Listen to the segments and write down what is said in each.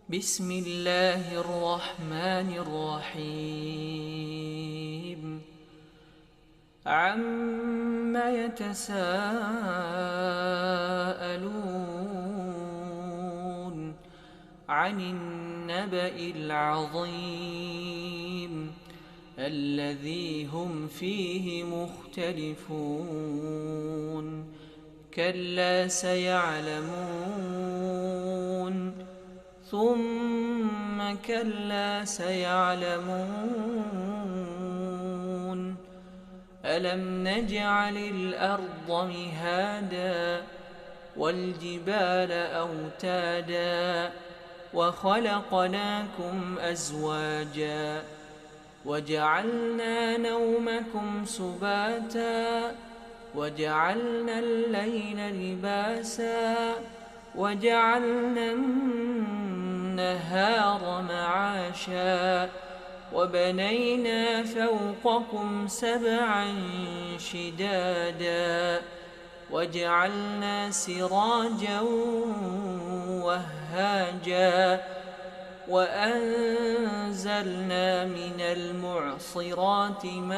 بسم الله الرحمن الرحيم عم يتساءلون عن النبأ العظيم الذي هم فيه مختلفون كلا سيعلمون ثم كلا سيعلمون ألم نجعل الأرض مهادا والجبال أوتادا وخلقناكم أزواجا وجعلنا نومكم سباتا وجعلنا الليل لباسا وجعلنا النهار معاشا وبنينا فوقكم سبعا شدادا وجعلنا سراجا وهاجا وأنزلنا من المعصرات ماء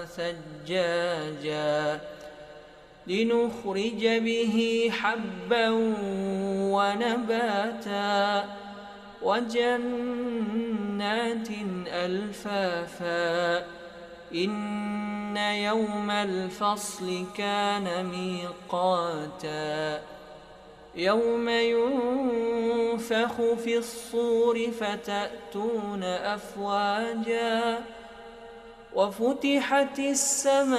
ثجاجا لنخرج به حبا ونباتا وجنات ألفافا إن يوم الفصل كان ميقاتا يوم ينفخ في الصور فتأتون أفواجا وفتحت السماء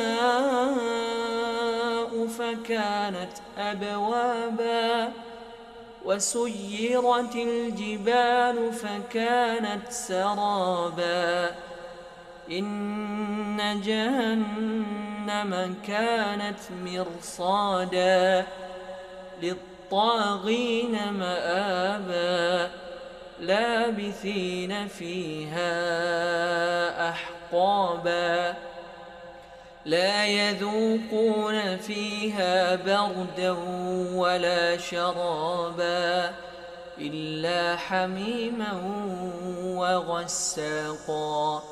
فكانت أبوابا وسيرت الجبال فكانت سرابا إن جهنم كانت مرصادا للطاغين مآبا لابثين فيها أحقابا لا يذوقون فيها بردا ولا شرابا إلا حميما وغساقا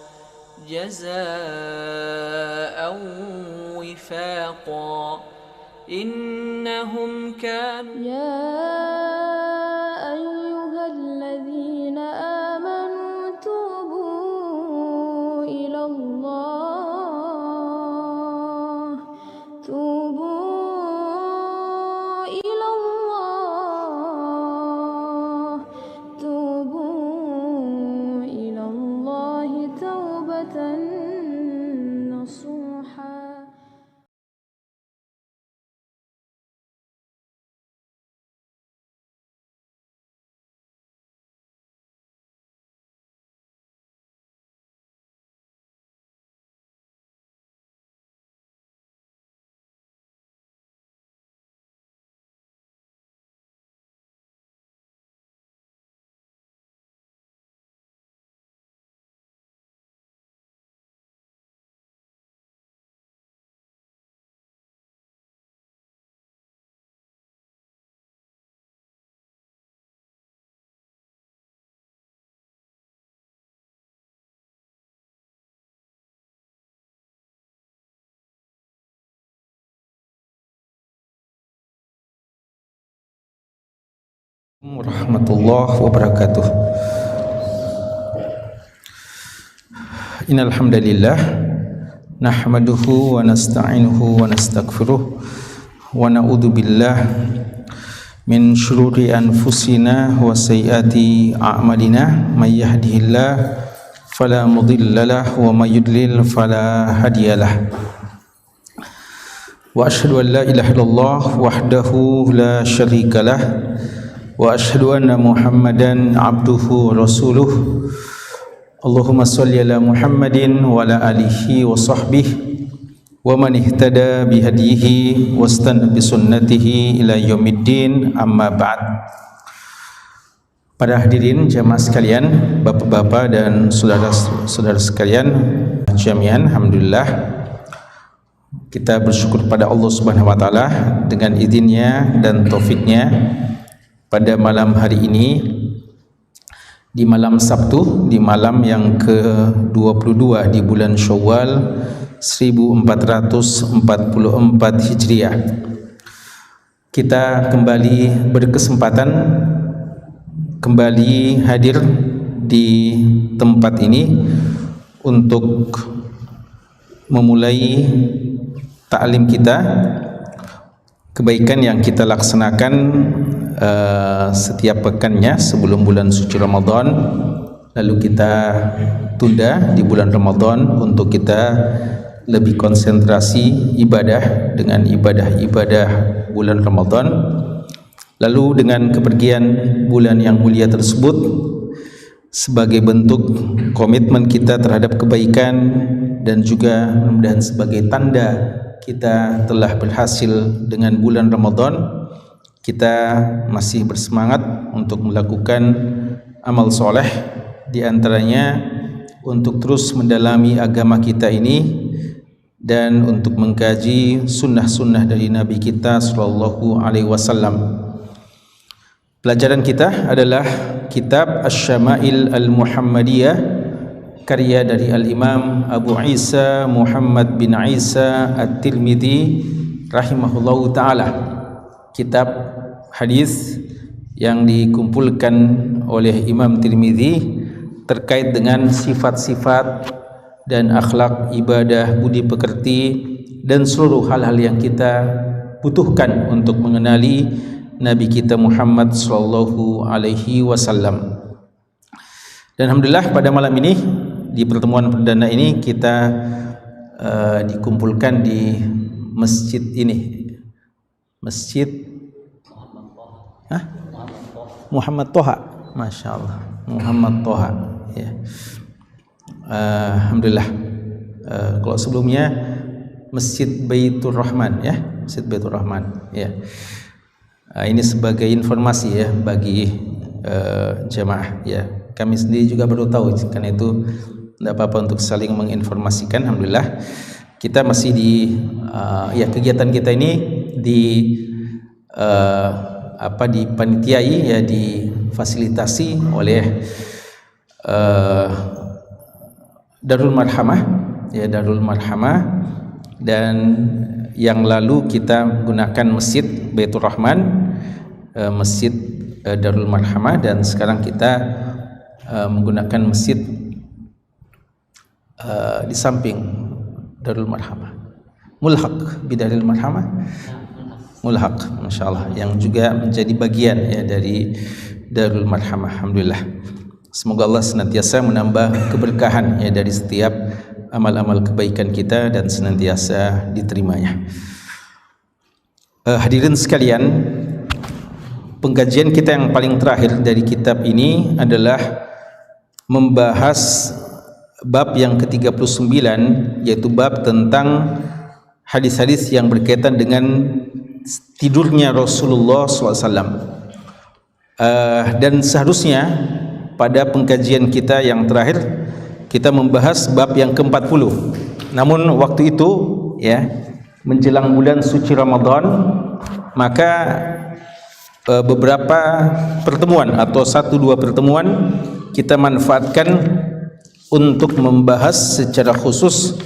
جزاء وفاقا إنهم كانوا أيها الذين آمنوا توبوا إلى الله توبوا إلى الله توبوا إلى الله توبة نصوحا. Warahmatullahi wabarakatuh. Innal hamdalillah nahmaduhu wa nasta'inuhu wa nastaghfiruh wa na'udzu billah min syururi anfusina wa sayyiati a'malina may yahdihillah fala mudhillalah wa may yudlil fala hadiyalah. Wa asyhadu an la ilaha illallah wahdahu la syarikalah wa asyhadu anna Muhammadan abduhu wa rasuluh. Allahumma sholli ala Muhammadin wa ala alihi wa sahbihi wa man ihtada bihadihi wastanna bi sunnatihi ila yaumiddin, amma ba'd. Para hadirin jamaah sekalian, bapak-bapak dan saudara-saudara sekalian jami'an, alhamdulillah kita bersyukur pada Allah Subhanahu wa taala dengan izinnya dan taufiknya pada malam hari ini, di malam Sabtu, di malam yang ke-22 di bulan Syawal 1444 Hijriah. Kita kembali berkesempatan kembali hadir di tempat ini untuk memulai ta'lim kita, kebaikan yang kita laksanakan setiap pekannya sebelum bulan suci Ramadan, lalu kita tunda di bulan Ramadan untuk kita lebih konsentrasi ibadah dengan ibadah-ibadah bulan Ramadan. Lalu dengan kepergian bulan yang mulia tersebut, sebagai bentuk komitmen kita terhadap kebaikan dan juga mudah-mudahan sebagai tanda kita telah berhasil dengan bulan Ramadan, kita masih bersemangat untuk melakukan amal soleh, di antaranya untuk terus mendalami agama kita ini dan untuk mengkaji sunnah-sunnah dari Nabi kita Sallallahu Alaihi Wasallam. Pelajaran kita adalah kitab Asy-Syama'il Al-Muhammadiyah, karya dari Al-Imam Abu Isa Muhammad bin Isa At-Tirmidzi rahimahullahu ta'ala. Kitab hadis yang dikumpulkan oleh Imam Tirmidzi terkait dengan sifat-sifat dan akhlak ibadah, budi pekerti, dan seluruh hal-hal yang kita butuhkan untuk mengenali Nabi kita Muhammad sallallahu alaihi wasallam. Dan alhamdulillah pada malam ini, di pertemuan perdana ini, kita dikumpulkan di masjid ini, Masjid Muhammad Toha, Masya Allah, Muhammad Toha ya. Alhamdulillah. Kalau sebelumnya Masjid Baitur Rahman ya, Masjid Baitur Rahman ya. Ini sebagai informasi ya bagi jemaah ya. Kami sendiri juga baru tahu, karena itu tidak apa-apa untuk saling menginformasikan. Alhamdulillah kita masih di kegiatan kita ini dipanitiai ya, difasilitasi oleh Darul Marhamah ya, Darul Marhamah. Dan yang lalu kita gunakan Masjid Baitur Rahman, Masjid Darul Marhamah, dan sekarang kita menggunakan masjid di samping Darul Marhamah, Mulhaq Bidarul Marhamah, Mulhaq, Masya Allah, yang juga menjadi bagian ya dari Darul Marhamah. Alhamdulillah, semoga Allah senantiasa menambah keberkahan ya dari setiap amal-amal kebaikan kita dan senantiasa diterimanya. Hadirin sekalian, pengkajian kita yang paling terakhir dari kitab ini adalah membahas bab yang ke-39, yaitu bab tentang hadis-hadis yang berkaitan dengan tidurnya Rasulullah SAW. Dan seharusnya pada pengkajian kita yang terakhir kita membahas bab yang ke-40. Namun waktu itu ya, menjelang bulan suci Ramadan, maka beberapa pertemuan atau 1-2 pertemuan kita manfaatkan untuk membahas secara khusus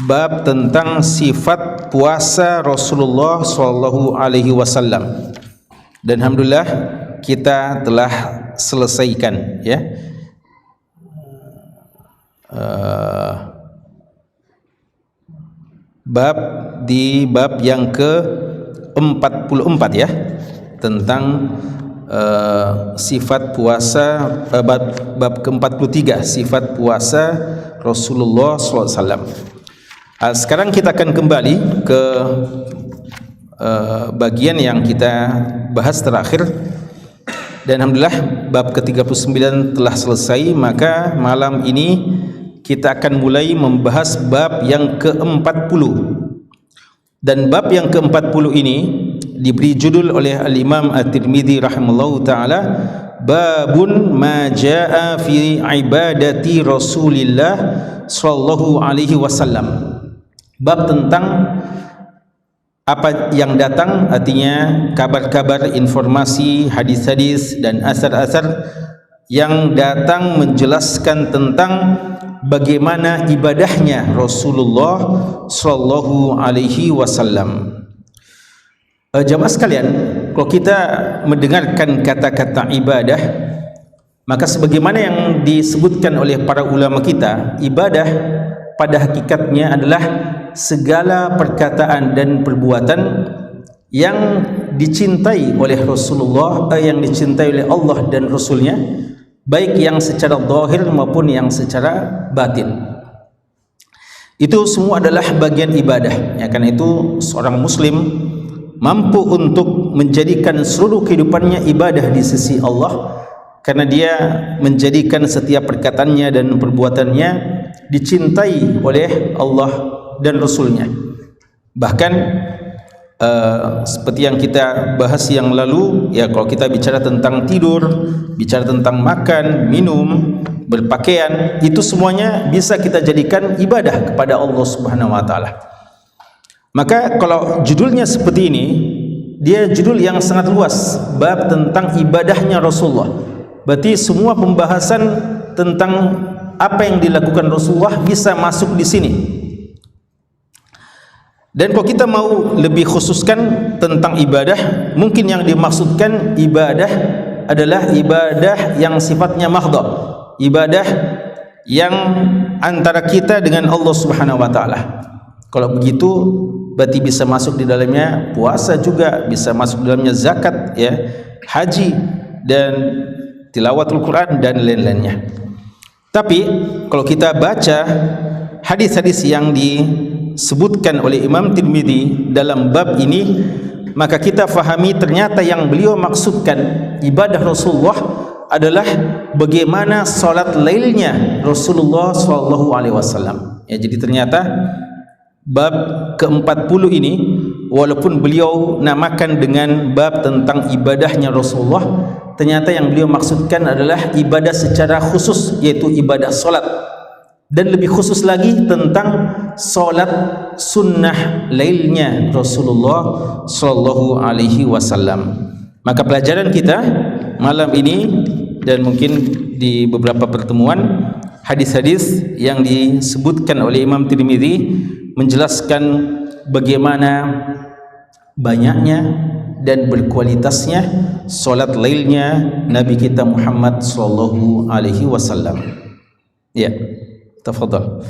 bab tentang sifat puasa Rasulullah sallallahu alaihi wasallam. Dan alhamdulillah kita telah selesaikan ya. Bab yang ke-44 ya, tentang sifat puasa, bab ke-43 sifat puasa Rasulullah SAW. Sekarang kita akan kembali ke bagian yang kita bahas terakhir, dan alhamdulillah bab ke-39 telah selesai. Maka malam ini kita akan mulai membahas bab yang ke-40. Dan bab yang ke-40 ini diberi judul oleh Al-Imam At-Tirmidzi rahimallahu ta'ala, babun ma jaa fi ibadati Rasulillah sallallahu alaihi wasallam. Bab tentang apa yang datang, artinya kabar-kabar, informasi, hadis-hadis dan asar-asar yang datang menjelaskan tentang bagaimana ibadahnya Rasulullah sallallahu alaihi wasallam. Jamaah sekalian, kalau kita mendengarkan kata-kata ibadah, maka sebagaimana yang disebutkan oleh para ulama kita, ibadah pada hakikatnya adalah segala perkataan dan perbuatan yang dicintai oleh Rasulullah, yang dicintai oleh Allah dan Rasulnya, baik yang secara zahir maupun yang secara batin. Itu semua adalah bagian ibadah. Ya, karena itu seorang muslim mampu untuk menjadikan seluruh kehidupannya ibadah di sisi Allah, karena dia menjadikan setiap perkataannya dan perbuatannya dicintai oleh Allah dan Rasulnya. Bahkan seperti yang kita bahas yang lalu, ya, kalau kita bicara tentang tidur, bicara tentang makan, minum, berpakaian, itu semuanya bisa kita jadikan ibadah kepada Allah Subhanahu wa taala. Maka kalau judulnya seperti ini, dia judul yang sangat luas, bab tentang ibadahnya Rasulullah. Berarti semua pembahasan tentang apa yang dilakukan Rasulullah bisa masuk di sini. Dan kalau kita mau lebih khususkan tentang ibadah, mungkin yang dimaksudkan ibadah adalah ibadah yang sifatnya mahdhah, ibadah yang antara kita dengan Allah Subhanahu wa taala. Kalau begitu berarti bisa masuk di dalamnya puasa juga, bisa masuk di dalamnya zakat, ya, haji dan tilawatul Quran dan lain-lainnya. Tapi kalau kita baca hadis-hadis yang disebutkan oleh Imam Tirmidzi dalam bab ini, maka kita fahami ternyata yang beliau maksudkan ibadah Rasulullah adalah bagaimana salat lailnya Rasulullah SAW. Ya, jadi ternyata bab ke-40 ini, walaupun beliau namakan dengan bab tentang ibadahnya Rasulullah, ternyata yang beliau maksudkan adalah ibadah secara khusus, yaitu ibadah solat, dan lebih khusus lagi tentang solat sunnah lailnya Rasulullah sallallahu alaihi wasallam. Maka pelajaran kita malam ini dan mungkin di beberapa pertemuan, hadis-hadis yang disebutkan oleh Imam Tirmidzi menjelaskan bagaimana banyaknya dan berkualitasnya solat lailnya Nabi kita Muhammad sallallahu alaihi wasallam. Ya, tafadhal.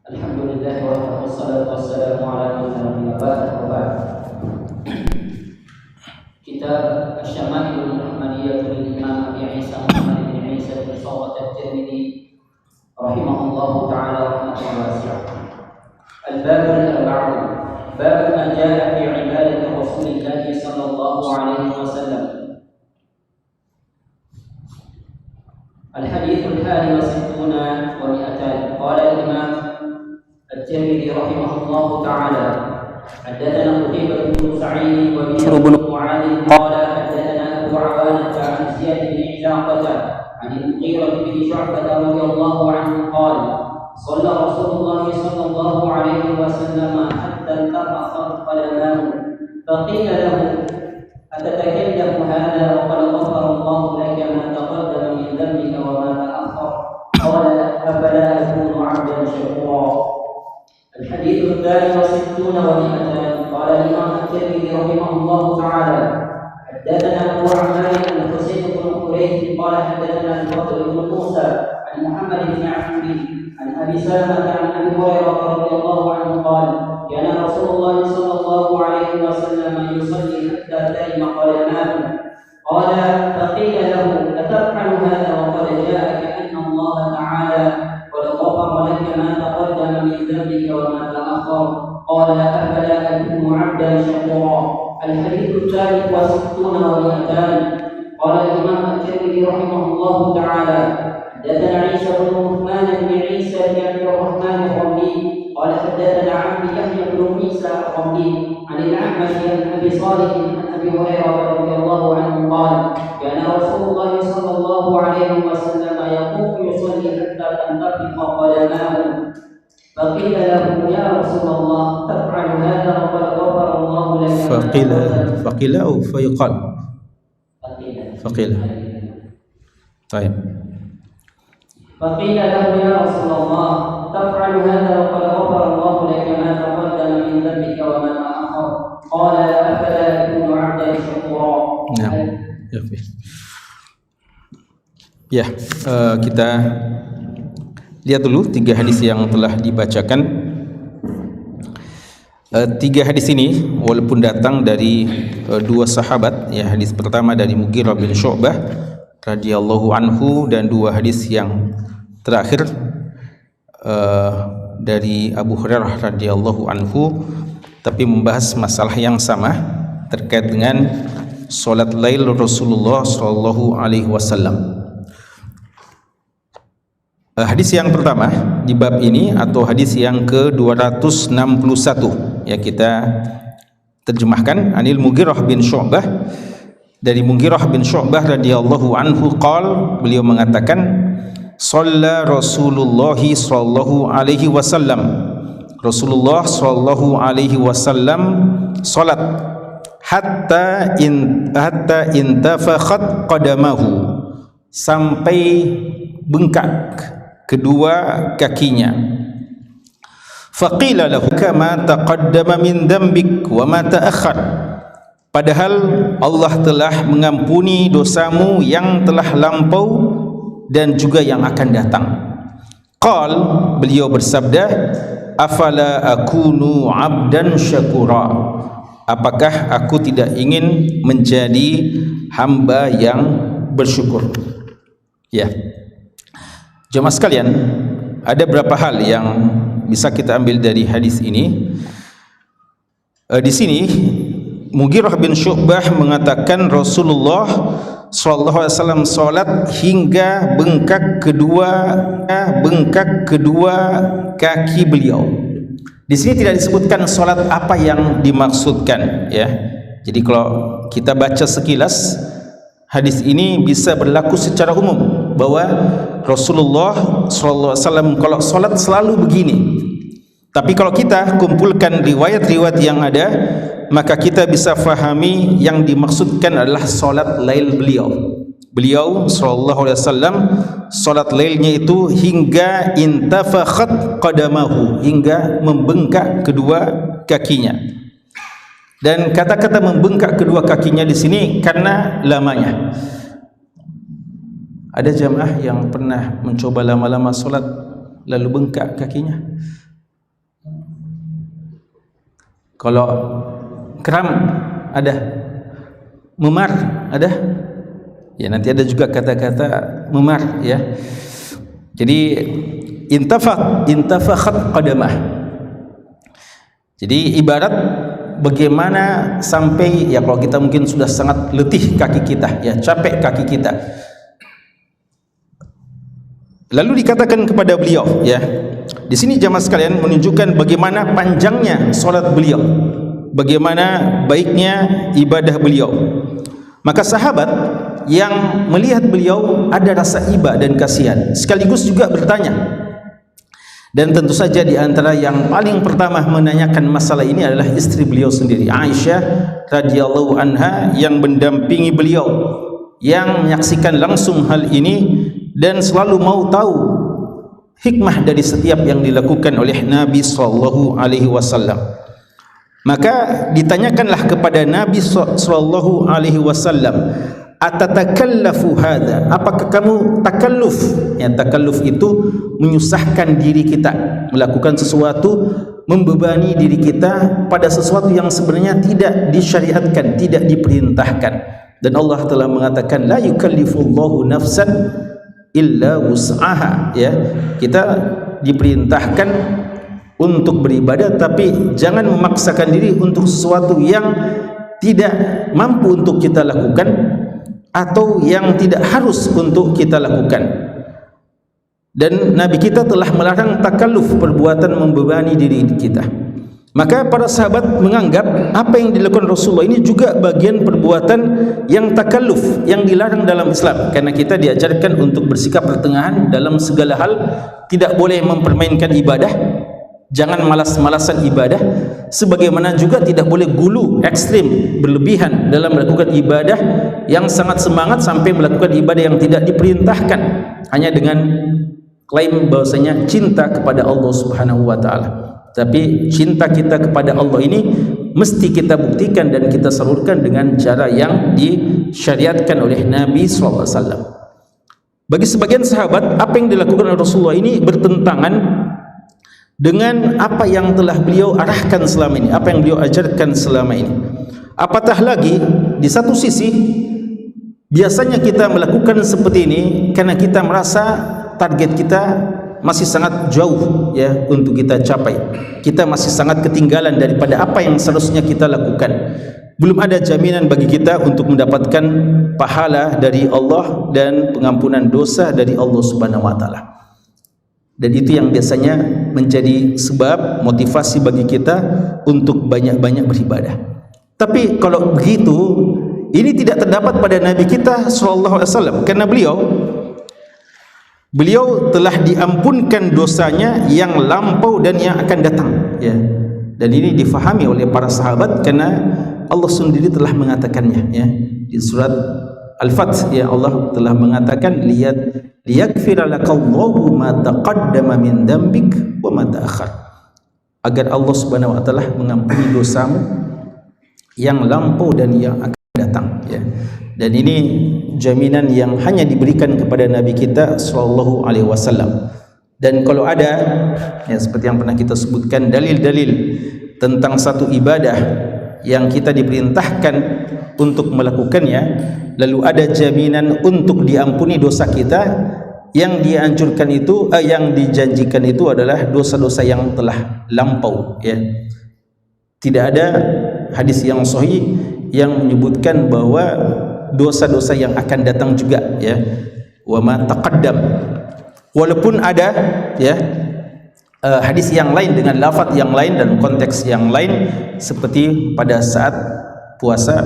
Alhamdulillah wa wassalatu wassalamu ala man la nabiyya ba'd. Kitab Asy-Syama'ilul Muhammadiyah lil Imam Abi Isa Muhammad bin Isa bin Sawat at-Tirmidzi rahimahullahu ta'ala rahmatan wasi'ah. Al-bab al-arba'un, bab ma jaa fi ibadati Rasulillah sallallahu alaihi wasallam. Al-hadits al-hadi wa sittuna wa mi'atan. Qala al-Imam At-Tirmidzi rahimahullahu ta'ala, haddatsana Qutaibah bin Sa'id wa Bishr bin Mu'adh qala haddatsana Abu Awanah an Ziyad bin Ilaqah عن المغيرة بن شعبة رضي الله عنه قال صلى رسول الله صلى الله عليه وسلم حتى انتفخت قدماه فقيل له أتتكلم هذا وقد غفر الله لك ما تقدم من ذنبك وما تأخر قال أفلا أكون عبدا شكورا. الحديث الثاني والستون ومئتان. قال الإمام الترمذي رحمه الله تعالى حدثنا أبو عمار الحسين بن قريش قال حدثنا الفضل بن موسى عن محمد بن عمرو عن أبي سلمة عن أبي هريرة رضي الله عنه قال كان رسول الله صلى الله عليه وسلم يصلي حتى تئم قدماه قال فقيل له أتفعل هذا وقد جاءك أن الله تعالى قد غفر لك ما تقدم من ذنبك وما تأخر قال أفلا أكون عبدا شكورا. الحديث الثالث والستون ومئتان. قال الإمام الترمذي رحمه الله تعالى حدثنا عيسى بن عثمان بن عيسى بن عبد الرحمن الرملي قال حدثنا عبد يحيى بن عيسى الرملي عن الأعمش عن أبي صالح عن أبي أبي هريرة رضي الله عنه قال كان رسول الله صلى الله عليه وسلم يقوم يصلي حتى تنتفخ قدماه فقيل له يا رسول الله تفعل هذا وقد غفر الله لك فقيل أو فيقال فقيل طيب فقيل له يا رسول الله تفعل هذا وقد غفر الله لك ما تقدم من ذنبك وما تأخر قال أفلا أكون عبدا شكورا. Ya, kita lihat dulu 3 hadis yang telah dibacakan. 3 hadis ini walaupun datang dari 2 sahabat, ya, hadis pertama dari Mughirah bin Syu'bah radhiyallahu anhu dan 2 hadis yang terakhir dari Abu Hurairah radhiyallahu anhu, tapi membahas masalah yang sama terkait dengan salat lail Rasulullah sallallahu alaihi wasallam. Hadis yang pertama di bab ini atau hadis yang ke-261, ya, kita terjemahkan. Anil Mughirah bin Syu'bah, dari Mughirah bin Syu'bah radhiyallahu anhu qala, beliau mengatakan shalla Rasulullah sallallahu alaihi wasallam, Rasulullah sallallahu alaihi wasallam salat hatta intafakhat qadamahu, sampai bengkak kedua kakinya. Faqila lahu kama taqaddama min dhanbik wa ma ta'akhkhar, padahal Allah telah mengampuni dosamu yang telah lampau dan juga yang akan datang. Qal, beliau bersabda, afala akunu abdan syakura, apakah aku tidak ingin menjadi hamba yang bersyukur. Ya, jemaah sekalian, ada beberapa hal yang bisa kita ambil dari hadis ini. Di sini Mughirah bin Syu'bah mengatakan Rasulullah sallallahu alaihi wasallam salat hingga bengkak kedua kaki beliau. Di sini tidak disebutkan salat apa yang dimaksudkan, ya. Jadi kalau kita baca sekilas, hadis ini bisa berlaku secara umum bahwa Rasulullah sallallahu alaihi wasallam kalau salat selalu begini. Tapi kalau kita kumpulkan riwayat-riwayat yang ada, maka kita bisa fahami yang dimaksudkan adalah salat lail beliau. Beliau sallallahu alaihi wasallam salat lailnya itu hingga intafakhat qadamahu, hingga membengkak kedua kakinya. Dan kata-kata membengkak kedua kakinya di sini karena lamanya. Ada jamaah yang pernah mencoba lama-lama solat lalu bengkak kakinya? Kalau kram ada, memar ada, ya, nanti ada juga kata-kata memar, ya. Jadi intafakhat qadamah. Jadi ibarat bagaimana sampai, ya, kalau kita mungkin sudah sangat letih kaki kita, ya, capek kaki kita, lalu dikatakan kepada beliau, ya, di sini jamaah sekalian menunjukkan bagaimana panjangnya solat beliau, bagaimana baiknya ibadah beliau. Maka sahabat yang melihat beliau ada rasa iba dan kasihan, sekaligus juga bertanya. Dan tentu saja di antara yang paling pertama menanyakan masalah ini adalah istri beliau sendiri, Aisyah radhiyallahu anha, yang mendampingi beliau, yang menyaksikan langsung hal ini dan selalu mau tahu hikmah dari setiap yang dilakukan oleh Nabi sallallahu alaihi wasallam. Maka ditanyakanlah kepada Nabi sallallahu alaihi wasallam, atatakallafu hadza, apakah kamu takalluf? Ya, takalluf itu menyusahkan diri kita, melakukan sesuatu, membebani diri kita pada sesuatu yang sebenarnya tidak disyariatkan, tidak diperintahkan. Dan Allah telah mengatakan la yukallifullahu nafsan illa wus'aha, ya. Kita diperintahkan untuk beribadah, tapi jangan memaksakan diri untuk sesuatu yang tidak mampu untuk kita lakukan atau yang tidak harus untuk kita lakukan. Dan Nabi kita telah melarang takalluf, perbuatan membebani diri kita. Maka para sahabat menganggap apa yang dilakukan Rasulullah ini juga bagian perbuatan yang takalluf, yang dilarang dalam Islam. Karena kita diajarkan untuk bersikap pertengahan dalam segala hal, tidak boleh mempermainkan ibadah, jangan malas-malasan ibadah, sebagaimana juga tidak boleh gulu, ekstrim, berlebihan dalam melakukan ibadah yang sangat semangat sampai melakukan ibadah yang tidak diperintahkan hanya dengan klaim bahwasanya cinta kepada Allah Subhanahu wa taala. Tapi cinta kita kepada Allah ini mesti kita buktikan dan kita salurkan dengan cara yang disyariatkan oleh Nabi sallallahu alaihi wasallam. Bagi sebagian sahabat, apa yang dilakukan oleh Rasulullah ini bertentangan dengan apa yang telah beliau arahkan selama ini, apa yang beliau ajarkan selama ini. Apatah lagi, di satu sisi biasanya kita melakukan seperti ini karena kita merasa target kita masih sangat jauh ya untuk kita capai. Kita masih sangat ketinggalan daripada apa yang seharusnya kita lakukan. Belum ada jaminan bagi kita untuk mendapatkan pahala dari Allah dan pengampunan dosa dari Allah Subhanahu wa taala. Dan itu yang biasanya menjadi sebab motivasi bagi kita untuk banyak-banyak beribadah. Tapi kalau begitu, ini tidak terdapat pada Nabi kita sallallahu alaihi wasallam, karena beliau telah diampunkan dosanya yang lampau dan yang akan datang ya. Dan ini difahami oleh para sahabat karena Allah sendiri telah mengatakannya ya. Di surat Al-Fath ya, Allah telah mengatakan liyaghfira lakallahu ma taqaddama min dambik wa ma ta'akhkhar, agar Allah Subhanahu wa taala mengampuni dosamu yang lampau dan yang akan datang ya. Dan ini jaminan yang hanya diberikan kepada Nabi kita sallallahu alaihi wasallam. Dan kalau ada ya, seperti yang pernah kita sebutkan, dalil-dalil tentang satu ibadah yang kita diperintahkan untuk melakukannya, lalu ada jaminan untuk diampuni dosa kita, yang dianjurkan itu yang dijanjikan itu adalah dosa-dosa yang telah lampau ya. Tidak ada hadis yang sahih yang menyebutkan bahwa dosa-dosa yang akan datang juga ya, wa ma taqaddam. Walaupun ada ya hadis yang lain dengan lafaz yang lain dan konteks yang lain, seperti pada saat puasa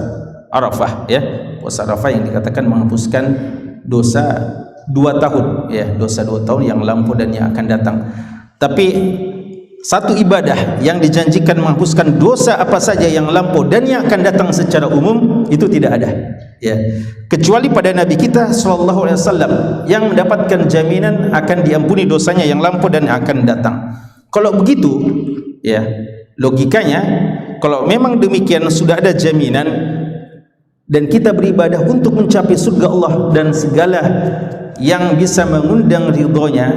Arafah ya, puasa Arafah yang dikatakan menghapuskan dosa 2 tahun ya, dosa 2 tahun yang lampau dan yang akan datang. Tapi satu ibadah yang dijanjikan menghapuskan dosa apa saja yang lampau dan yang akan datang secara umum, itu tidak ada ya, kecuali pada Nabi kita sallallahu alaihi wasallam yang mendapatkan jaminan akan diampuni dosanya yang lampau dan akan datang. Kalau begitu ya, logikanya kalau memang demikian sudah ada jaminan dan kita beribadah untuk mencapai surga Allah dan segala yang bisa mengundang ridhonya,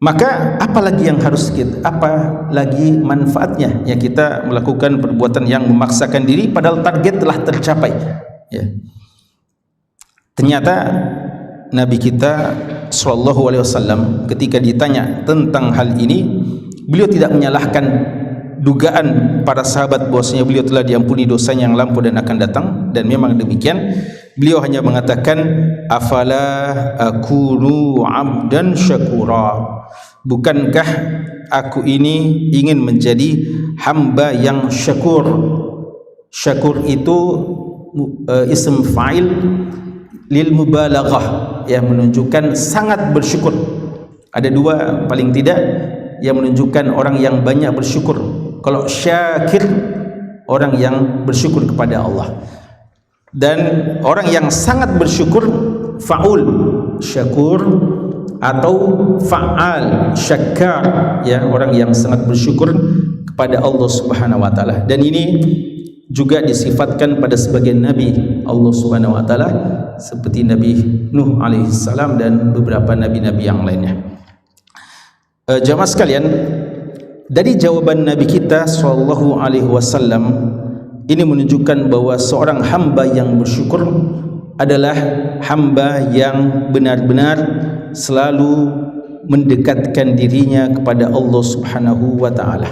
maka apalagi yang harus kita, apa lagi manfaatnya ya kita melakukan perbuatan yang memaksakan diri padahal target telah tercapai ya. Ternyata Nabi kita sallallahu alaihi wasallam ketika ditanya tentang hal ini, beliau tidak menyalahkan dugaan para sahabat bahwasanya beliau telah diampuni dosanya yang lampau dan akan datang, dan memang demikian. Beliau hanya mengatakan, afala akunu abdan syakura, bukankah aku ini ingin menjadi hamba yang syakur. Syakur itu ism fa'il lil mubalaghah yang menunjukkan sangat bersyukur. Ada dua paling tidak yang menunjukkan orang yang banyak bersyukur. Kalau syakir, orang yang bersyukur kepada Allah, dan orang yang sangat bersyukur fa'ul syakur atau fa'al syakar ya, orang yang sangat bersyukur kepada Allah Subhanahu wa taala. Dan ini juga disifatkan pada sebagian nabi Allah Subhanahu wa taala seperti Nabi Nuh alaihi salam dan beberapa nabi-nabi yang lainnya. Jamaah sekalian, dari jawaban Nabi kita sallallahu alaihi wasallam ini menunjukkan bahwa seorang hamba yang bersyukur adalah hamba yang benar-benar selalu mendekatkan dirinya kepada Allah Subhanahu wa taala.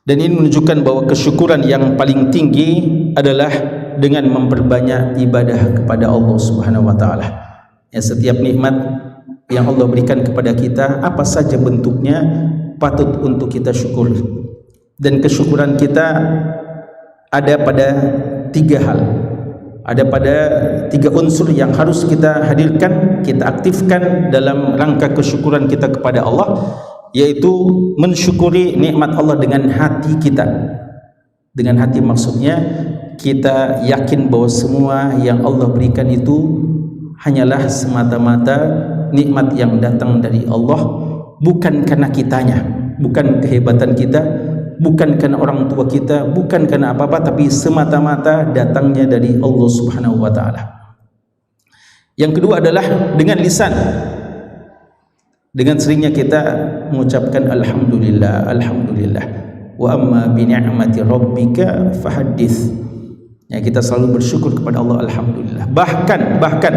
Dan ini menunjukkan bahwa kesyukuran yang paling tinggi adalah dengan memperbanyak ibadah kepada Allah Subhanahu wa taala. Ya, setiap nikmat yang Allah berikan kepada kita, apa saja bentuknya, patut untuk kita syukuri. Dan kesyukuran kita ada pada 3 hal. Ada pada 3 unsur yang harus kita hadirkan, kita aktifkan dalam rangka kesyukuran kita kepada Allah, yaitu mensyukuri nikmat Allah dengan hati kita. Dengan hati maksudnya kita yakin bahwa semua yang Allah berikan itu hanyalah semata-mata nikmat yang datang dari Allah, bukan karena kitanya, bukan kehebatan kita, bukan karena orang tua kita, bukan karena apa-apa, tapi semata-mata datangnya dari Allah Subhanahu wa taala. Yang kedua adalah dengan lisan. Dengan seringnya kita mengucapkan alhamdulillah, alhamdulillah. Wa amma bi ni'mati rabbika fahaddits. Ya, kita selalu bersyukur kepada Allah, alhamdulillah. Bahkan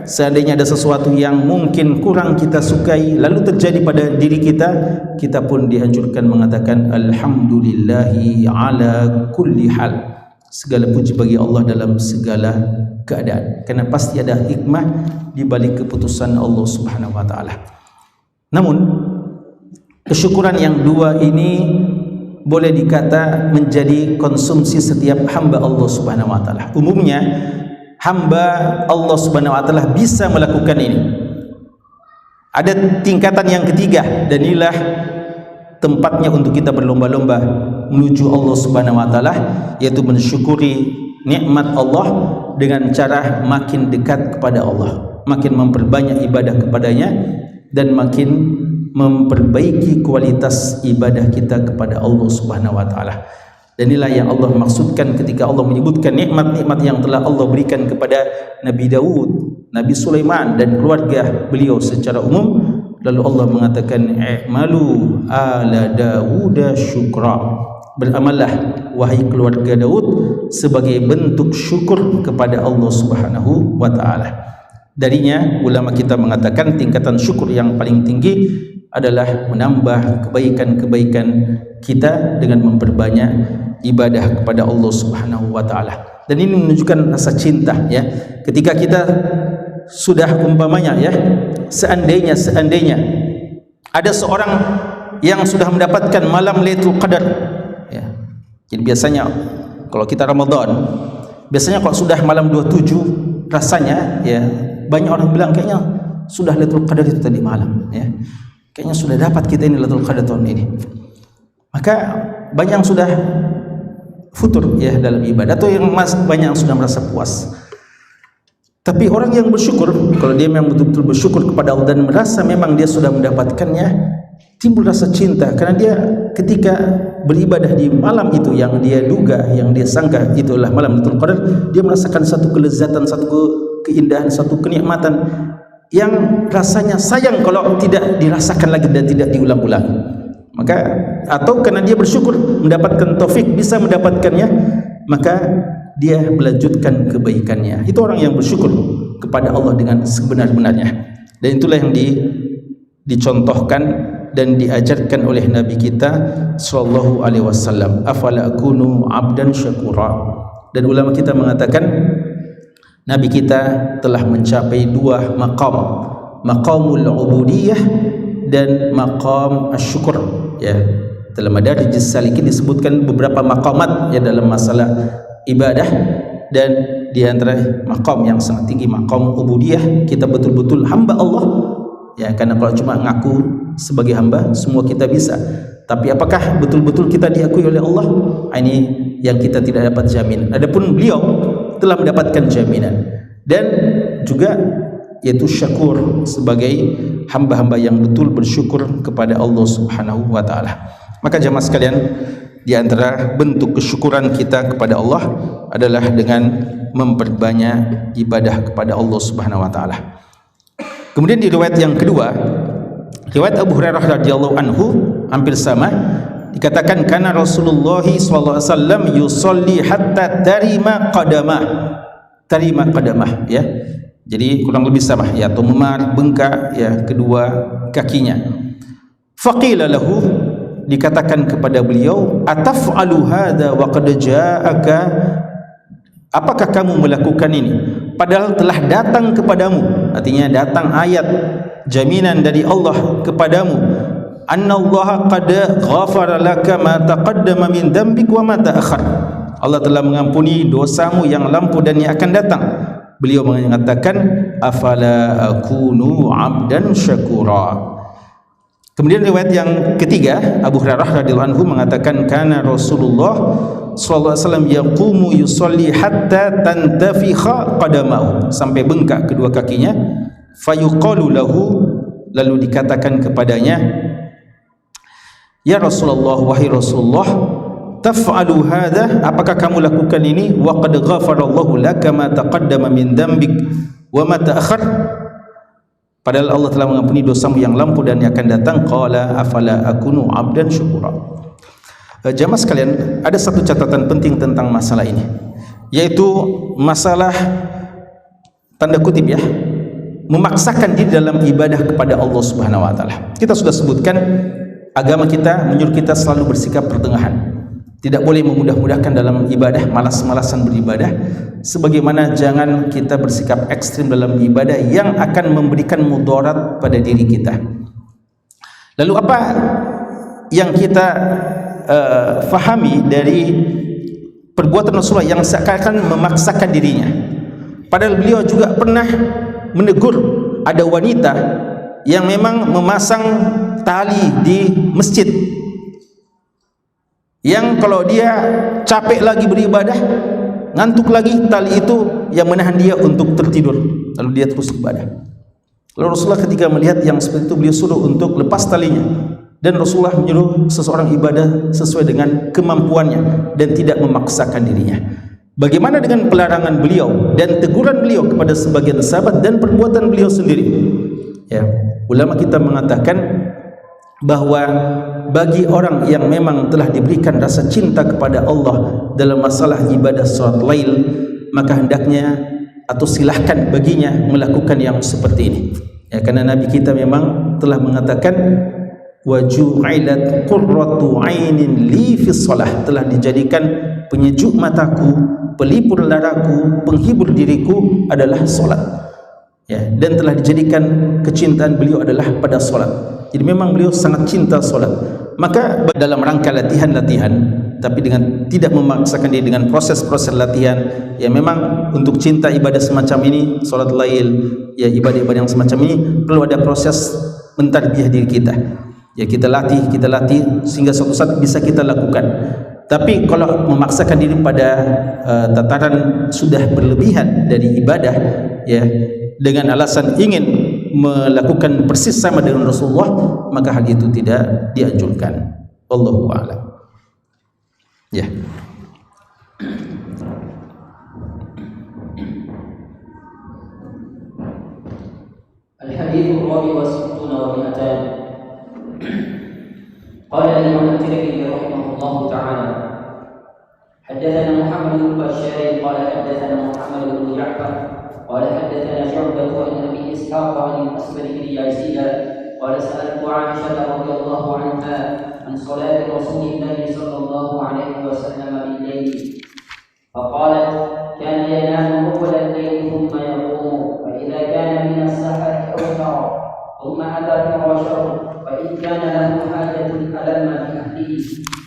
seandainya ada sesuatu yang mungkin kurang kita sukai lalu terjadi pada diri kita, kita pun dianjurkan mengatakan alhamdulillahi ala kulli hal. Segala puji bagi Allah dalam segala keadaan, karena pasti ada hikmah di balik keputusan Allah Subhanahu wa taala. Namun kesyukuran yang dua ini boleh dikata menjadi konsumsi setiap hamba Allah Subhanahu wa taala. Umumnya hamba Allah Subhanahu wa taala bisa melakukan ini. Ada tingkatan yang ketiga, dan inilah tempatnya untuk kita berlomba-lomba menuju Allah Subhanahu wa taala, yaitu mensyukuri nikmat Allah dengan cara makin dekat kepada Allah, makin memperbanyak ibadah kepadanya, dan makin memperbaiki kualitas ibadah kita kepada Allah Subhanahu wa taala. Dan inilah yang Allah maksudkan ketika Allah menyebutkan nikmat-nikmat yang telah Allah berikan kepada Nabi Daud, Nabi Sulaiman dan keluarga beliau secara umum. Lalu Allah mengatakan i'malu ala Dawuda syukra. Beramallah wahai keluarga Daud sebagai bentuk syukur kepada Allah Subhanahu wa taala. Darinya ulama kita mengatakan tingkatan syukur yang paling tinggi adalah menambah kebaikan-kebaikan kita dengan memperbanyak ibadah kepada Allah Subhanahu wa taala. Dan ini menunjukkan rasa cinta, ya. Ketika kita sudah umpamanya, ya, seandainya ada seorang yang sudah mendapatkan malam Lailatul Qadar, ya. Jadi biasanya kalau kita Ramadan, biasanya kalau sudah malam 27 rasanya, ya, banyak orang bilang kayaknya sudah Lailatul Qadar itu tadi malam, ya. Kayaknya sudah dapat kita ini Lailatul Qadar tahun ini. Maka banyak yang sudah futur, ya, dalam ibadah, atau yang banyak yang sudah merasa puas. Tapi orang yang bersyukur, kalau dia memang betul-betul bersyukur kepada Allah dan merasa memang dia sudah mendapatkannya, timbul rasa cinta, karena dia ketika beribadah di malam itu yang dia duga, yang dia sangka itulah malam Lailatul Qadar, dia merasakan satu kelezatan, satu keindahan, satu kenikmatan yang rasanya sayang kalau tidak dirasakan lagi dan tidak diulang-ulang. Maka atau karena dia bersyukur mendapatkan taufik bisa mendapatkannya, maka dia melanjutkan kebaikannya. Itu orang yang bersyukur kepada Allah dengan sebenar-benarnya. Dan itulah yang dicontohkan dan diajarkan oleh Nabi kita sallallahu alaihi wasallam. Afala akunu abdan syakura. Dan ulama kita mengatakan Nabi kita telah mencapai 2 maqam, maqamul ubudiyah dan maqam asyukur, ya. Dalam Madarijus Salikin disebutkan beberapa maqamat, ya, dalam masalah ibadah, dan di antara maqam yang sangat tinggi maqam ubudiyah, kita betul-betul hamba Allah, ya. Karena kalau cuma ngaku sebagai hamba semua kita bisa, tapi apakah betul-betul kita diakui oleh Allah? Ini yang kita tidak dapat jamin. Adapun beliau telah mendapatkan jaminan, dan juga yaitu syakur sebagai hamba-hamba yang betul bersyukur kepada Allah Subhanahu wa taala. Maka jemaah sekalian, di antara bentuk kesyukuran kita kepada Allah adalah dengan memperbanyak ibadah kepada Allah Subhanahu wa taala. Kemudian di riwayat yang kedua, riwayat Abu Hurairah radhiyallahu anhu, hampir sama, dikatakan kana Rasulullah sallallahu alaihi wasallam yusolli hatta tarima qadamah, ya. Jadi kurang lebih sama, ya, atau memar, bengkak, ya, kedua kakinya. Faqila lahu, dikatakan kepada beliau, ataf'alu hadza wa qad ja'aka, apakah kamu melakukan ini padahal telah datang kepadamu, artinya datang ayat jaminan dari Allah kepadamu, annallaha qad ghafara laka ma taqaddama min dhanbik wa ma ta'akhkhar. Allah telah mengampuni dosamu yang lampau dan yang akan datang. Beliau mengatakan, afala akunu 'abdan syakura. Kemudian riwayat yang ketiga, Abu Hurairah radhiyallahu anhu mengatakan, kana Rasulullah sallallahu alaihi wasallam yaqumu yusalli hatta tantafikha qadamahu, sampai bengkak kedua kakinya. Fayuqalu lahu, lalu dikatakan kepadanya, ya Rasulullah, wahai Rasulullah, taf'alu hadha, apakah kamu lakukan ini? Wa qad ghafarallahu laka ma taqaddama min dhanbik wa ma ta'akhkhar, padahal Allah telah mengampuni dosamu yang lampau dan yang akan datang. Qala afala akunu 'abdan syukura. Jamaah sekalian, ada satu catatan penting tentang masalah ini, yaitu masalah tanda kutip ya, memaksakan diri dalam ibadah kepada Allah Subhanahu wa taala. Kita sudah sebutkan agama kita menyuruh kita selalu bersikap pertengahan. Tidak boleh memudah-mudahkan dalam ibadah, malas-malasan beribadah. Sebagaimana jangan kita bersikap ekstrim dalam ibadah yang akan memberikan mudarat pada diri kita. Lalu apa yang kita fahami dari perbuatan Rasulullah yang seakan-akan memaksakan dirinya? Padahal beliau juga pernah menegur ada wanita yang memang memasang tali di masjid, yang kalau dia capek lagi beribadah, ngantuk lagi, tali itu yang menahan dia untuk tertidur, lalu dia terus ibadah. Lalu Rasulullah ketika melihat yang seperti itu, beliau suruh untuk lepas talinya, dan Rasulullah menyuruh seseorang ibadah sesuai dengan kemampuannya dan tidak memaksakan dirinya. Bagaimana dengan pelarangan beliau dan teguran beliau kepada sebagian sahabat dan perbuatan beliau sendiri? Ya, ulama kita mengatakan bahwa bagi orang yang memang telah diberikan rasa cinta kepada Allah dalam masalah ibadah salat lail, maka hendaknya atau silahkan baginya melakukan yang seperti ini. Ya, karena Nabi kita memang telah mengatakan, wa ju'ilat qurratu 'ainin li fi shalah, telah dijadikan penyejuk mataku, pelipur laraku, penghibur diriku adalah salat. Ya, dan telah dijadikan kecintaan beliau adalah pada salat. Jadi memang beliau sangat cinta salat. Maka dalam rangka latihan-latihan, tapi dengan tidak memaksakan diri, dengan proses-proses latihan, ya memang untuk cinta ibadah semacam ini, salat lail, ya ibadah-ibadah yang semacam ini perlu ada proses mentarbiyah diri kita. Ya kita latih sehingga suatu saat bisa kita lakukan. Tapi kalau memaksakan diri pada tataran sudah berlebihan dari ibadah, ya dengan alasan ingin melakukan persis sama dengan Rasulullah, maka hal itu tidak dianjurkan. Wallahu a'lam. Ya. Al-hadits ar-rabi wa sittuna wa mi'atan. Qala al-Imam At-Tirmidzi rahimahullahu ta'ala, haddatsana Muhammad bin Bashar qala haddatsana Muhammad bin Ja'far qala haddatsana Syu'bah an Abi Ishaq an Aswad bin Yazid qala sa'altu 'Aisyah radhiyallahu 'anha an salati Rasulillah sallallahu alaihi wasallam bil-lail faqalat kana yanamu awwal al-layl thumma yaqumu fa idza kana min as-sahari awtara thumma ata firashahu فإن كان له حاجة ألم بأهله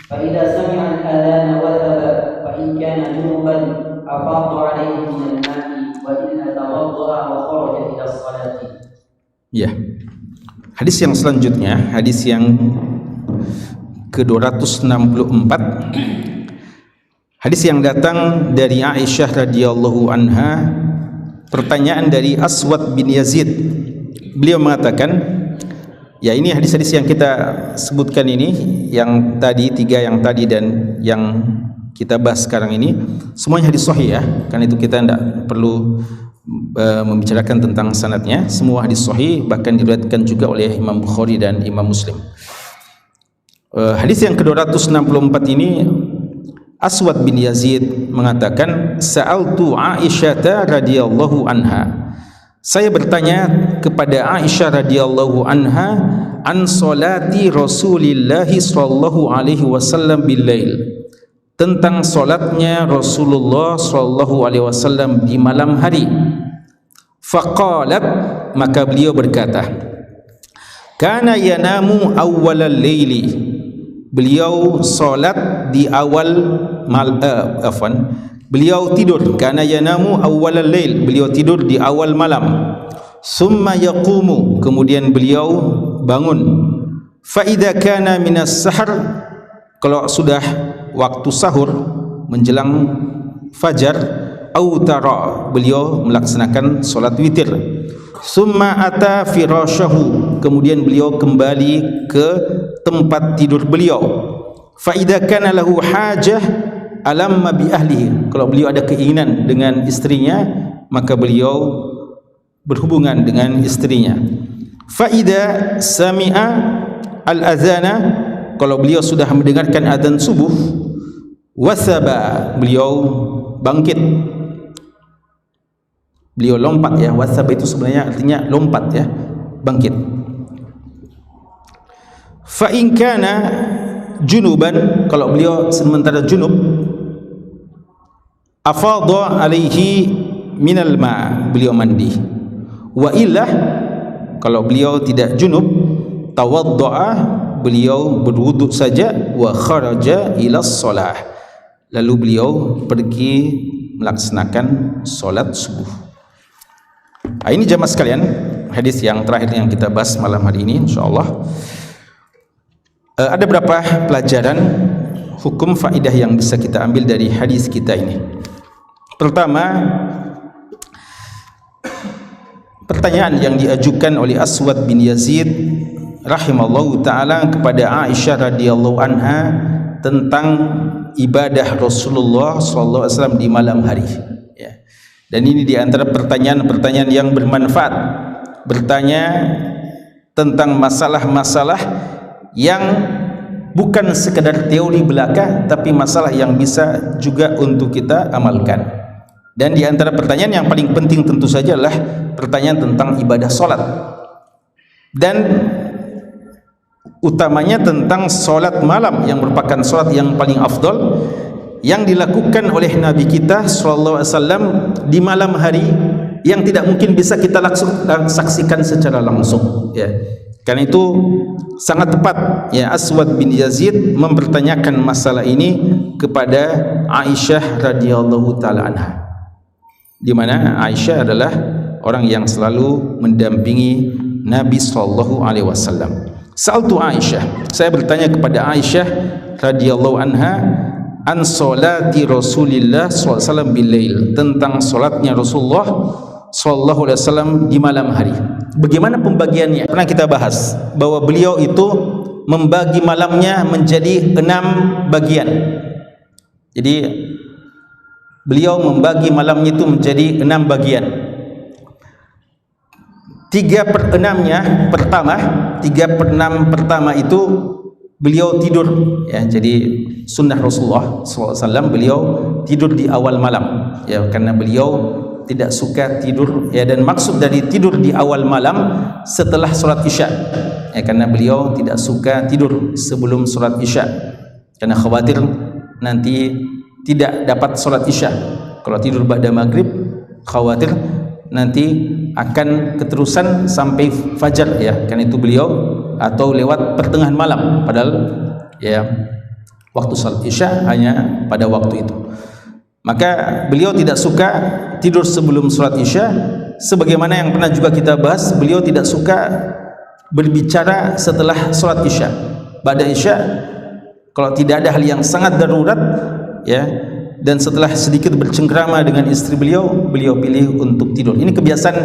فإذا سمع الأذان وثب فإن كان جنبا أفاض عليه من الماء وإلا توضأ وخرج إلى الصلاة. Ya. Hadis yang selanjutnya, hadis yang ke-264. Hadis yang datang dari Aisyah radhiyallahu anha, pertanyaan dari Aswad bin Yazid. Beliau mengatakan, ya ini hadis-hadis yang kita sebutkan ini, yang tadi, tiga yang tadi dan yang kita bahas sekarang ini, semuanya hadis sahih ya. Karena itu kita tidak perlu membicarakan tentang sanadnya. Semua hadis sahih, bahkan diriwayatkan juga oleh Imam Bukhari dan Imam Muslim. Hadis yang ke-264 ini, Aswad bin Yazid mengatakan, Sa'altu Aisyah radhiyallahu anha, saya bertanya kepada Aisyah radhiyallahu anha an salati Rasulillah sallallahu alaihi wasallam bil-lail, tentang salatnya Rasulullah sallallahu alaihi wasallam di malam hari. Faqalat, maka beliau berkata, kana yanamu awwalal laili, beliau solat di awal beliau tidur, kana yanamu awwalal lail, beliau tidur di awal malam. Summa yaqumu, kemudian beliau bangun. Fa idza kana minas sahar, kalau sudah waktu sahur menjelang fajar, autara, beliau melaksanakan solat witir. Summa ata firasyahu, kemudian beliau kembali ke tempat tidur beliau. Fa idza kana lahu hajah alamma bi ahlihi, kalau beliau ada keinginan dengan istrinya, maka beliau berhubungan dengan istrinya. Fa idza sami'a al-azana, kalau beliau sudah mendengarkan azan subuh, wasaba, beliau bangkit, beliau lompat ya. Wasaba itu sebenarnya artinya lompat ya, bangkit. Fa in kana junuban, kalau beliau sementara junub, afadha alaihi minal ma, beliau mandi. Wa illah, kalau beliau tidak junub, tawaddaa, beliau berwuduk saja. Wa kharaja ila shalah, lalu beliau pergi melaksanakan solat subuh. Ini jamaah sekalian, hadis yang terakhir yang kita bahas malam hari ini insyaallah. Ada berapa pelajaran hukum faidah yang bisa kita ambil dari hadis kita ini? Pertama, pertanyaan yang diajukan oleh Aswad bin Yazid rahimallahu ta'ala kepada Aisyah radhiyallahu anha tentang ibadah Rasulullah sallallahu alaihi wasallam di malam hari ya. Dan ini di antara pertanyaan-pertanyaan yang bermanfaat, bertanya tentang masalah-masalah yang bukan sekedar teori belaka, tapi masalah yang bisa juga untuk kita amalkan. Dan di antara pertanyaan yang paling penting tentu saja adalah pertanyaan tentang ibadah solat, dan utamanya tentang solat malam yang merupakan solat yang paling afdal yang dilakukan oleh Nabi kita sallallahu alaihi wasallam di malam hari, yang tidak mungkin bisa kita saksikan secara langsung ya. Karena itu sangat tepat ya Aswad bin Yazid mempertanyakan masalah ini kepada Aisyah radhiyallahu taala anha, di mana Aisyah adalah orang yang selalu mendampingi Nabi sallallahu alaihi wasallam. Sa'altu Aisyah, saya bertanya kepada Aisyah radhiyallahu anha an salati Rasulillah sallallahu alaihi wasallam bilail, tentang salatnya Rasulullah sallallahu alaihi wasallam di malam hari. Bagaimana pembagiannya? Pernah kita bahas bahwa beliau itu membagi malamnya menjadi 6 bagian. Jadi beliau membagi malamnya itu menjadi 6 bagian. 3/6-nya pertama, 3/6 pertama itu beliau tidur ya. Jadi sunnah Rasulullah SAW beliau tidur di awal malam ya, karena beliau tidak suka tidur ya, dan maksud dari tidur di awal malam setelah sholat isya ya, karena beliau tidak suka tidur sebelum sholat isya karena khawatir nanti tidak dapat sholat isya. Kalau tidur ba'da maghrib khawatir nanti akan keterusan sampai fajar ya, karena itu beliau, atau lewat pertengahan malam, padahal ya waktu salat isya hanya pada waktu itu. Maka beliau tidak suka tidur sebelum salat isya, sebagaimana yang pernah juga kita bahas, beliau tidak suka berbicara setelah salat isya. Ba'da isya kalau tidak ada hal yang sangat darurat ya, dan setelah sedikit bercengkrama dengan istri beliau, beliau pilih untuk tidur. Ini kebiasaan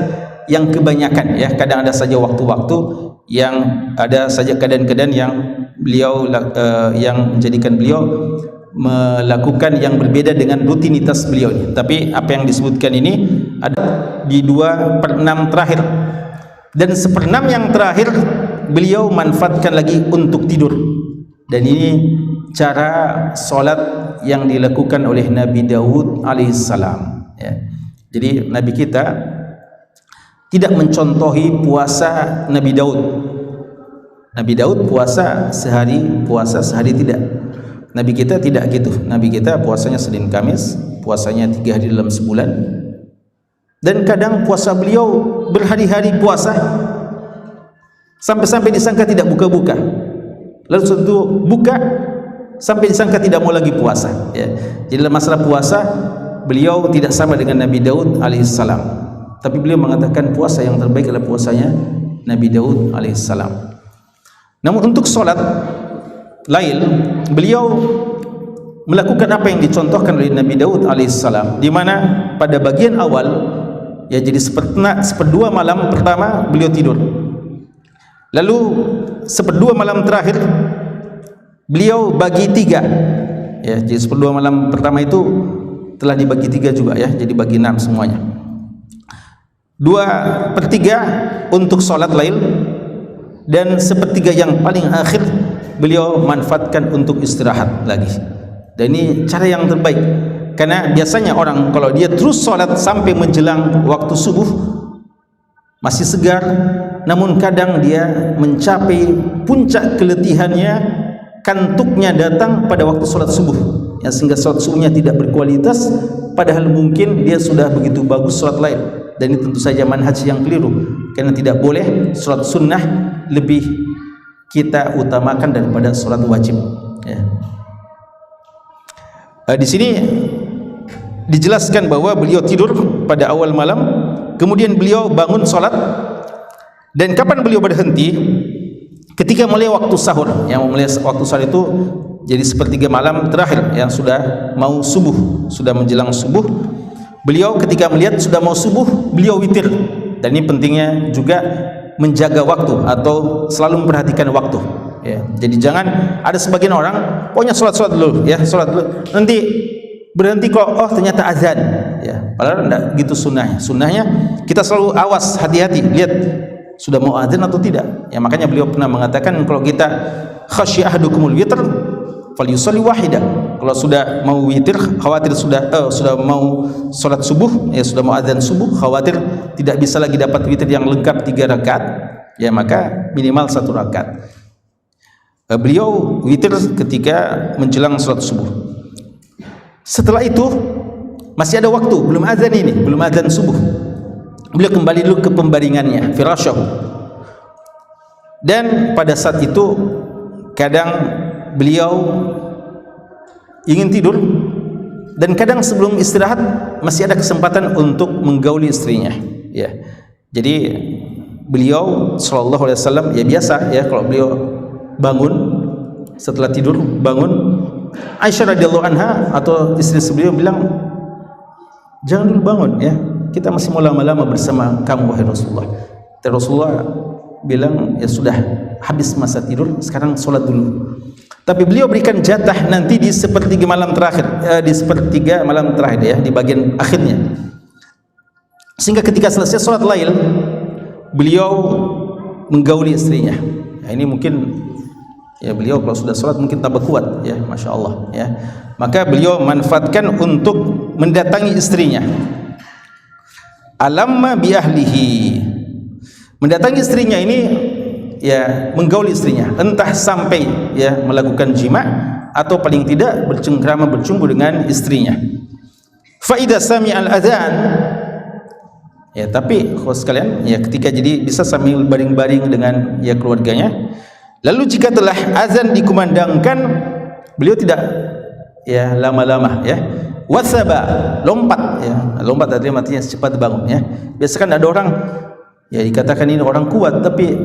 yang kebanyakan ya, kadang ada saja waktu-waktu yang ada saja keadaan-keadaan yang beliau yang menjadikan beliau melakukan yang berbeda dengan rutinitas beliau ini. Tapi apa yang disebutkan ini ada di 2/6 terakhir, dan 1/6 yang terakhir beliau manfaatkan lagi untuk tidur. Dan ini cara solat yang dilakukan oleh Nabi Daud alaihissalam ya. Jadi Nabi kita tidak mencontohi puasa Nabi Daud. Nabi Daud puasa sehari tidak. Nabi kita tidak gitu. Nabi kita puasanya Senin Kamis, puasanya 3 hari dalam sebulan, dan kadang puasa beliau berhari-hari puasa sampai-sampai disangka tidak buka-buka. Lalu setelah buka sampai disangka tidak mau lagi puasa, ya. Jadi dalam masalah puasa beliau tidak sama dengan Nabi Daud alaihissalam, tapi beliau mengatakan puasa yang terbaik adalah puasanya Nabi Daud alaihissalam. Namun untuk solat lail beliau melakukan apa yang dicontohkan oleh Nabi Daud alaihissalam, di mana pada bagian awal, ya, jadi seperdua malam pertama beliau tidur, lalu seperdua malam terakhir beliau bagi tiga, ya. Jadi seperdua malam pertama itu telah dibagi tiga juga, ya, jadi bagi 6 semuanya. 2/3 untuk solat lail, dan 1/3 yang paling akhir beliau manfaatkan untuk istirahat lagi. Dan ini cara yang terbaik, karena biasanya orang kalau dia terus solat sampai menjelang waktu subuh masih segar, namun kadang dia mencapai puncak keletihannya, kantuknya datang pada waktu solat subuh, ya, sehingga solat subuhnya tidak berkualitas, padahal mungkin dia sudah begitu bagus solat lain. Dan ini tentu saja manhaj yang keliru, karena tidak boleh solat sunnah lebih kita utamakan daripada solat wajib, ya. Di sini dijelaskan bahwa beliau tidur pada awal malam, kemudian beliau bangun solat, dan kapan beliau berhenti? Ketika mulai waktu sahur. Yang mulai waktu sahur itu jadi 1/3 malam terakhir, yang sudah mau subuh, sudah menjelang subuh. Beliau ketika melihat sudah mau subuh, beliau witir. Dan ini pentingnya juga menjaga waktu atau selalu memperhatikan waktu, ya. Jadi jangan ada sebagian orang pokoknya sholat dulu, ya, sholat dulu, nanti berhenti kok, oh ternyata azan, ya. Padahal enggak gitu sunnahnya. Sunnahnya kita selalu awas, hati-hati, lihat sudah mau azan atau tidak, ya. Makanya beliau pernah mengatakan, kalau kita khasyya ahadukumul witr falyusalli wahida. Kalau sudah mau witir, khawatir sudah mau sholat subuh, ya, sudah mau azan subuh, khawatir tidak bisa lagi dapat witir yang lengkap 3 rakaat, ya, maka minimal 1 rakaat. Beliau witir ketika menjelang sholat subuh. Setelah itu masih ada waktu, belum azan ini, belum azan subuh, beliau kembali dulu ke pembaringannya, firasyahu. Dan pada saat itu kadang beliau ingin tidur, dan kadang sebelum istirahat masih ada kesempatan untuk menggauli istrinya, ya. Jadi beliau sallallahu alaihi wasallam, ya, biasa, ya, kalau beliau bangun setelah tidur, bangun, Aisyah radhiyallahu anha atau istri beliau bilang, jangan dulu bangun, ya, kita masih mau lama-lama bersama kamu wahai Rasulullah. Dan Rasulullah bilang, ya sudah, habis masa tidur, sekarang sholat dulu. Tapi beliau berikan jatah nanti di 1/3 malam terakhir, di 1/3 malam terakhir, ya, di bagian akhirnya. Sehingga ketika selesai sholat lail, beliau menggauli istrinya. Ya, ini mungkin, ya, beliau kalau sudah sholat mungkin tambah kuat, ya, masya Allah, ya. Maka beliau manfaatkan untuk mendatangi istrinya. Alamma bi ahlihi, mendatangi istrinya ini, ya, menggauli istrinya, entah sampai, ya, melakukan jima atau paling tidak bercengkrama, bercumbu dengan istrinya. Fa idza sami'a al-adzan, ya, tapi khusus sekalian, ya, ketika jadi bisa sambil baring-baring dengan, ya, keluarganya. Lalu jika telah azan dikumandangkan, beliau tidak, ya, lama-lama, ya, wasaba, lompat, ya, lompat artinya cepat bangun, ya. Biasa kan ada orang, ya, dikatakan ini orang kuat, tapi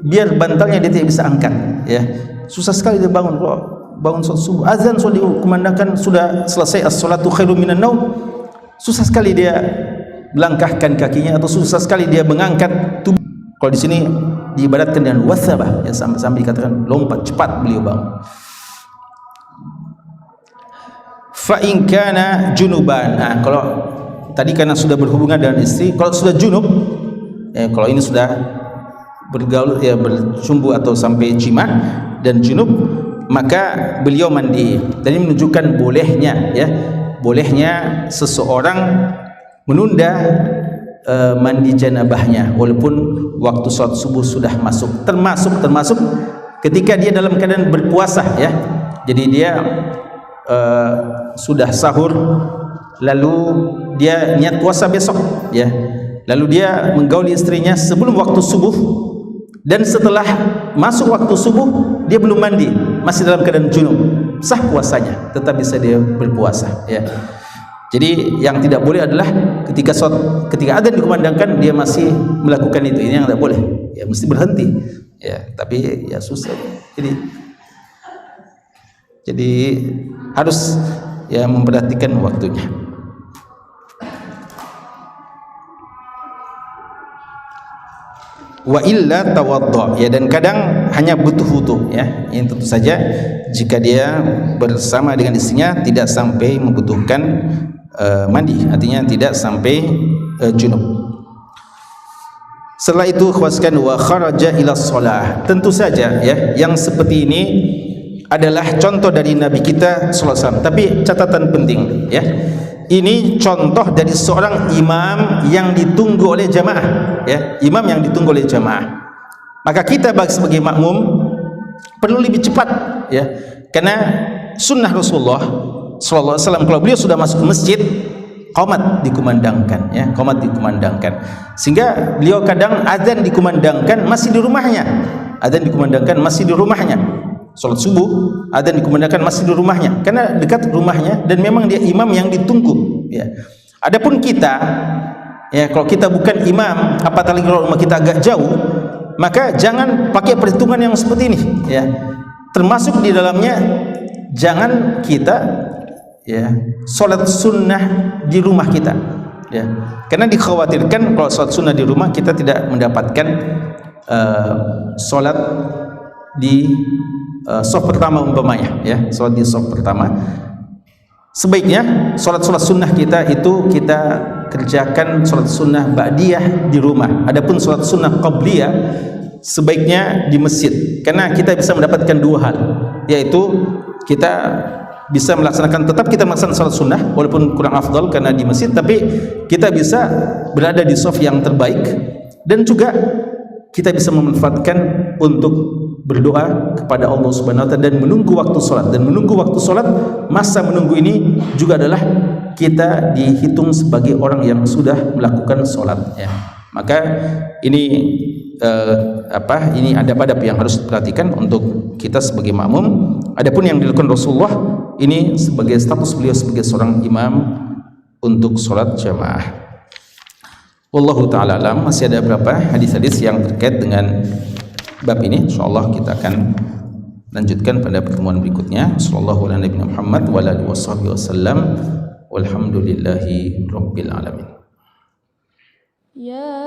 biar bantalnya dia tidak bisa angkat, ya, susah sekali dia bangun. Kok bangun sholat subuh, azan sudah dikumandangkan, sudah selesai as-sholatu khairum minan naum, susah sekali dia melangkahkan kakinya, atau susah sekali dia mengangkat tubuh. Kalau di sini diibaratkan dengan wasabah, ya, sampai dikatakan lompat, cepat beliau bangun. Fa in kana junuban, nah, kalau tadi karena sudah berhubungan dengan istri, kalau sudah junub, kalau ini sudah bergaul, ya, bercumbu atau sampai jima dan junub, maka beliau mandi. Dan ini menunjukkan bolehnya, ya, bolehnya seseorang menunda mandi janabahnya walaupun waktu sholat subuh sudah masuk, termasuk ketika dia dalam keadaan berpuasa, ya. Jadi dia sudah sahur, lalu dia niat puasa besok, ya, lalu dia menggauli istrinya sebelum waktu subuh, dan setelah masuk waktu subuh dia belum mandi, masih dalam keadaan junub, sah puasanya, tetap bisa dia berpuasa ya. Jadi yang tidak boleh adalah ketika adzan dikumandangkan dia masih melakukan itu, ini yang tidak boleh ya, mesti berhenti ya. Tapi ya susah, jadi harus ya memperhatikan waktunya. Wa illa tawaddo ya, dan kadang hanya butuh wudu ya. Ini tentu saja jika dia bersama dengan istrinya tidak sampai membutuhkan mandi, artinya tidak sampai junub. Setelah itu khawaskan wa kharaja ila shalah. Tentu saja ya, yang seperti ini adalah contoh dari Nabi kita sallallahu alaihi wasallam. Tapi catatan penting ya, ini contoh dari seorang imam yang ditunggu oleh jamaah ya, imam yang ditunggu oleh jamaah. Maka kita sebagai makmum perlu lebih cepat ya, karena sunnah Rasulullah sallallahu alaihi wasallam kalau beliau sudah masuk ke masjid, qomat dikumandangkan ya, qomat dikumandangkan, sehingga beliau kadang azan dikumandangkan masih di rumahnya, azan dikumandangkan masih di rumahnya. Salat subuh adzan dikumandangkan masih di rumahnya karena dekat rumahnya dan memang dia imam yang ditunggu ya. Adapun kita ya, kalau kita bukan imam, apatah kalau rumah kita agak jauh, maka jangan pakai perhitungan yang seperti ini ya. Termasuk di dalamnya jangan kita ya salat sunnah di rumah kita ya, karena dikhawatirkan kalau salat sunnah di rumah kita tidak mendapatkan salat di soft pertama umpamanya ya, salat di soft pertama. Sebaiknya salat-salat sunnah kita itu kita kerjakan salat sunnah ba'diyah di rumah. Adapun salat sunnah qabliyah sebaiknya di masjid, karena kita bisa mendapatkan dua hal, yaitu kita bisa tetap kita melaksanakan salat sunnah walaupun kurang afdal karena di masjid, tapi kita bisa berada di soft yang terbaik, dan juga kita bisa memanfaatkan untuk berdoa kepada Allah Subhanahu wa taala dan menunggu waktu salat. Dan menunggu waktu salat, masa menunggu ini juga adalah kita dihitung sebagai orang yang sudah melakukan salat ya. Maka ini ini adab-adab yang harus diperhatikan untuk kita sebagai makmum. Adapun yang dilakukan Rasulullah ini sebagai status beliau sebagai seorang imam untuk salat jamaah. Wallahu ta'ala alam. Masih ada beberapa hadis-hadis yang terkait dengan bab ini, insyaallah kita akan lanjutkan pada pertemuan berikutnya. Sallallahu alaihi Muhammad wa alihi wasallam. Walhamdulillahi rabbil alamin. Ya